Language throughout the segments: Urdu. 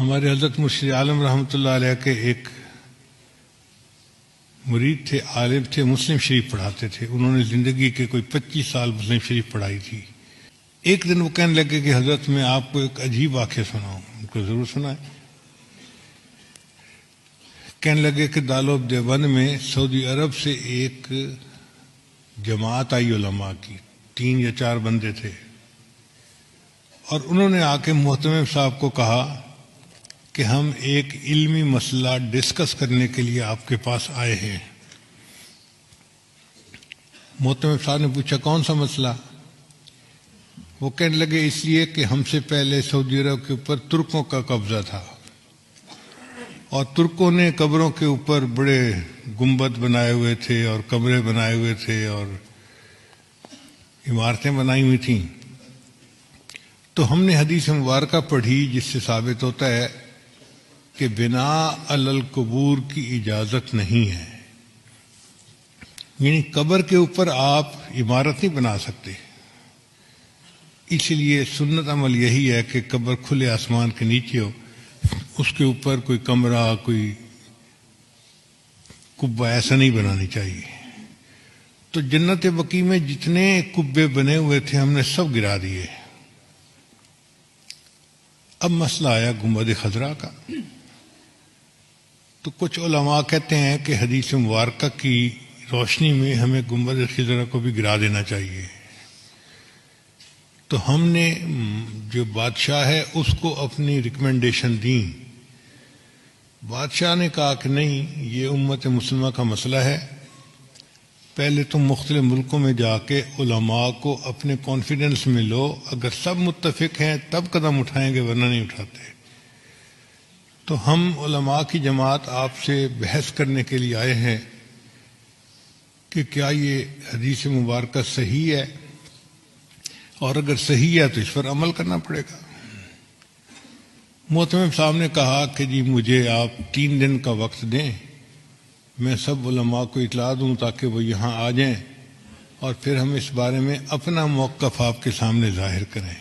ہمارے حضرت مرشد عالم رحمۃ اللہ علیہ کے ایک مرید تھے، عالم تھے، مسلم شریف پڑھاتے تھے. انہوں نے زندگی کے کوئی 25 سال مسلم شریف پڑھائی تھی. ایک دن وہ کہنے لگے کہ حضرت میں آپ کو ایک عجیب واقعہ سناؤں. ان کو ضرور سنائیں. کہنے لگے کہ دارالعلوم دیوبند میں سعودی عرب سے ایک جماعت آئی علماء کی، 3 یا 4 بندے تھے، اور انہوں نے آ کے محتمم صاحب کو کہا کہ ہم ایک علمی مسئلہ ڈسکس کرنے کے لیے آپ کے پاس آئے ہیں. محتمم صاحب نے پوچھا کون سا مسئلہ؟ وہ کہنے لگے اس لیے کہ ہم سے پہلے سعودی عرب کے اوپر ترکوں کا قبضہ تھا، اور ترکوں نے قبروں کے اوپر بڑے گنبد بنائے ہوئے تھے اور کمرے بنائے ہوئے تھے اور عمارتیں بنائی ہوئی تھیں. تو ہم نے حدیث مبارکہ پڑھی جس سے ثابت ہوتا ہے کہ بناء علی القبور کی اجازت نہیں ہے، یعنی قبر کے اوپر آپ عمارت نہیں بنا سکتے. اس لیے سنت عمل یہی ہے کہ قبر کھلے آسمان کے نیچے ہو، اس کے اوپر کوئی کمرہ، کوئی کبہ ایسا نہیں بنانی چاہیے. تو جنت بقیع میں جتنے کبے بنے ہوئے تھے ہم نے سب گرا دیے. اب مسئلہ آیا گنبد خضرا کا. تو کچھ علماء کہتے ہیں کہ حدیث مبارکہ کی روشنی میں ہمیں گنبد خضرا کو بھی گرا دینا چاہیے. تو ہم نے جو بادشاہ ہے اس کو اپنی ریکمنڈیشن دی. بادشاہ نے کہا کہ نہیں، یہ امت مسلمہ کا مسئلہ ہے، پہلے تم مختلف ملکوں میں جا کے علماء کو اپنے کانفیڈنس میں لو، اگر سب متفق ہیں تب قدم اٹھائیں گے، ورنہ نہیں اٹھاتے. تو ہم علماء کی جماعت آپ سے بحث کرنے کے لیے آئے ہیں کہ کیا یہ حدیث مبارکہ صحیح ہے، اور اگر صحیح ہے تو اس پر عمل کرنا پڑے گا. محتمم صاحب نے کہا کہ جی مجھے آپ 3 دن کا وقت دیں، میں سب علماء کو اطلاع دوں تاکہ وہ یہاں آ جائیں، اور پھر ہم اس بارے میں اپنا موقف آپ کے سامنے ظاہر کریں.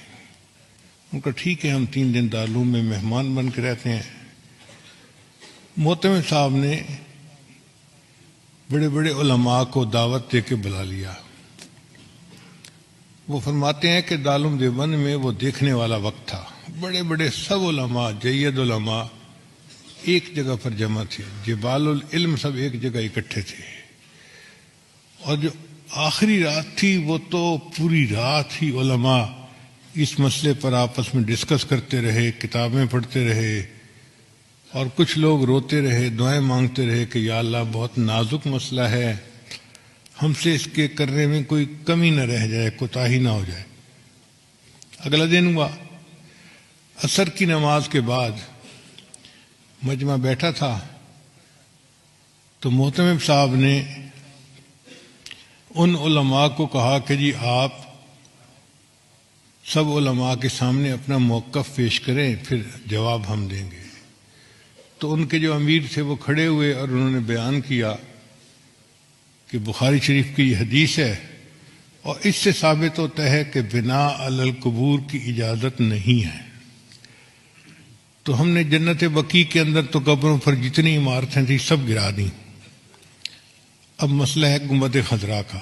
ان کا ٹھیک ہے، ہم 3 دن دارالعلوم میں مہمان بن کے رہتے ہیں. محتمم صاحب نے بڑے بڑے علماء کو دعوت دے کے بلا لیا. وہ فرماتے ہیں کہ دارالعلوم دیوبند میں وہ دیکھنے والا وقت تھا، بڑے بڑے سب علماء، جید علماء ایک جگہ پر جمع تھے، جبال العلم سب ایک جگہ اکٹھے تھے. اور جو آخری رات تھی وہ تو پوری رات ہی علماء اس مسئلے پر آپس میں ڈسکس کرتے رہے، کتابیں پڑھتے رہے، اور کچھ لوگ روتے رہے، دعائیں مانگتے رہے کہ یا اللہ بہت نازک مسئلہ ہے، ہم سے اس کے کرنے میں کوئی کمی نہ رہ جائے، کوتاہی نہ ہو جائے. اگلا دن ہوا، عصر کی نماز کے بعد مجمع بیٹھا تھا، تو محتمم صاحب نے ان علماء کو کہا کہ جی آپ سب علماء کے سامنے اپنا موقف پیش کریں، پھر جواب ہم دیں گے. تو ان کے جو امیر تھے وہ کھڑے ہوئے اور انہوں نے بیان کیا کہ بخاری شریف کی یہ حدیث ہے، اور اس سے ثابت ہوتا ہے کہ بناء علی القبور کی اجازت نہیں ہے. تو ہم نے جنت بقیع کے اندر تو قبروں پر جتنی عمارتیں تھیں سب گرا دیں. اب مسئلہ ہے گنبد خضرا کا.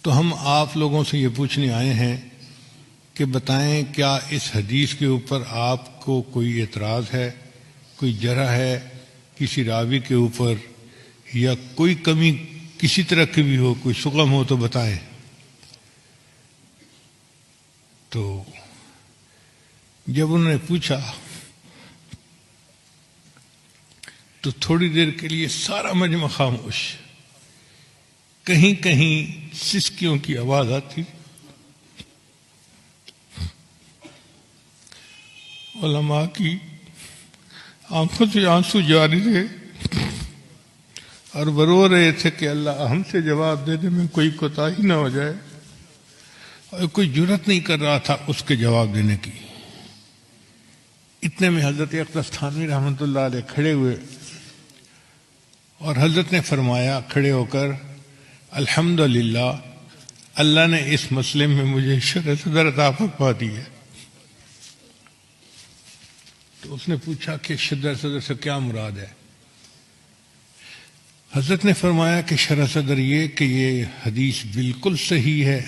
تو ہم آپ لوگوں سے یہ پوچھنے آئے ہیں کہ بتائیں کیا اس حدیث کے اوپر آپ کو کوئی اعتراض ہے، کوئی جرح ہے کسی راوی کے اوپر، یا کوئی کمی کسی طرح کی بھی ہو، کوئی شغم ہو تو بتائیں. تو جب انہوں نے پوچھا تو تھوڑی دیر کے لیے سارا مجمع خاموش. کہیں کہیں سسکیوں کی آواز آتی، علماء کی آنکھوں سے آنسو جاری تھے، اور وہ رو رہے تھے کہ اللہ ہم سے جواب دینے میں کوئی کوتاہی نہ ہو جائے، اور کوئی جرات نہیں کر رہا تھا اس کے جواب دینے کی. اتنے میں حضرت اقدس تھانوی رحمۃ اللہ علیہ کھڑے ہوئے، اور حضرت نے فرمایا کھڑے ہو کر الحمدللہ اللہ نے اس مسئلے میں مجھے شرح صدر عطا فرما دی ہے. تو اس نے پوچھا کہ شرح صدر سے کیا مراد ہے؟ حضرت نے فرمایا کہ شرح صدر یہ کہ یہ حدیث بالکل صحیح ہے،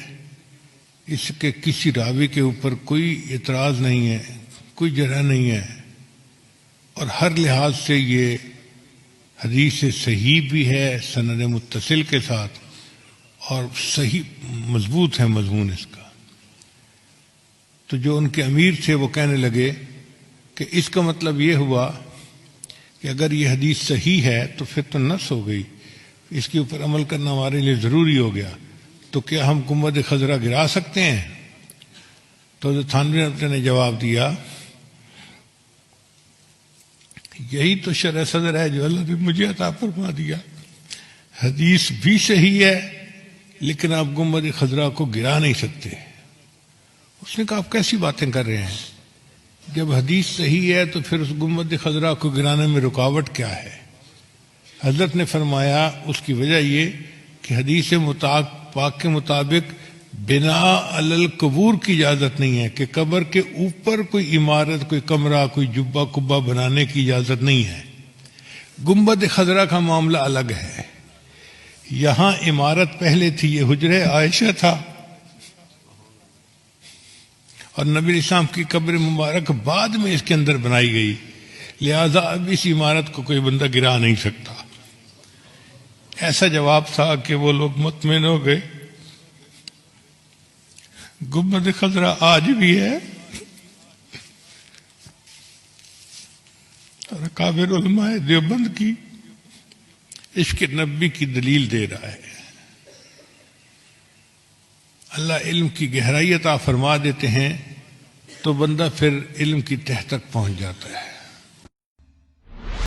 اس کے کسی راوی کے اوپر کوئی اعتراض نہیں ہے، کوئی جرح نہیں ہے، اور ہر لحاظ سے یہ حدیث صحیح بھی ہے سند متصل کے ساتھ، اور صحیح مضبوط ہے مضمون اس کا۔ تو جو ان کے امیر تھے وہ کہنے لگے کہ اس کا مطلب یہ ہوا کہ اگر یہ حدیث صحیح ہے تو پھر تو نص ہو گئی، اس کے اوپر عمل کرنا ہمارے لیے ضروری ہو گیا، تو کیا ہم گنبد خضرا گرا سکتے ہیں؟ تو حضرت تھانوی رحمۃ اللہ نے جواب دیا، یہی تو شرح صدر ہے جو اللہ نے مجھے عطا فرما دیا، حدیث بھی صحیح ہے لیکن آپ گنبد خضرا کو گرا نہیں سکتے۔ اس نے کہا آپ کیسی باتیں کر رہے ہیں، جب حدیث صحیح ہے تو پھر اس گنبد خضرا کو گرانے میں رکاوٹ کیا ہے؟ حضرت نے فرمایا اس کی وجہ یہ کہ حدیث پاک کے مطابق بنا علی القبور کی اجازت نہیں ہے، کہ قبر کے اوپر کوئی عمارت، کوئی کمرہ، کوئی جبہ کبہ بنانے کی اجازت نہیں ہے۔ گنبد خضرا کا معاملہ الگ ہے، یہاں عمارت پہلے تھی، یہ حجرہ عائشہ تھا، اور نبی علیہ السلام کی قبر مبارک بعد میں اس کے اندر بنائی گئی، لہذا اب اس عمارت کو کوئی بندہ گرا نہیں سکتا۔ ایسا جواب تھا کہ وہ لوگ مطمئن ہو گئے۔ گنبد خضرا آج بھی ہے، اور اکابر علماء دیوبند کی عشق نبی کی دلیل دے رہا ہے۔ اللہ علم کی گہرائی عطا فرما دیتے ہیں تو بندہ پھر علم کی تہ تک پہنچ جاتا ہے۔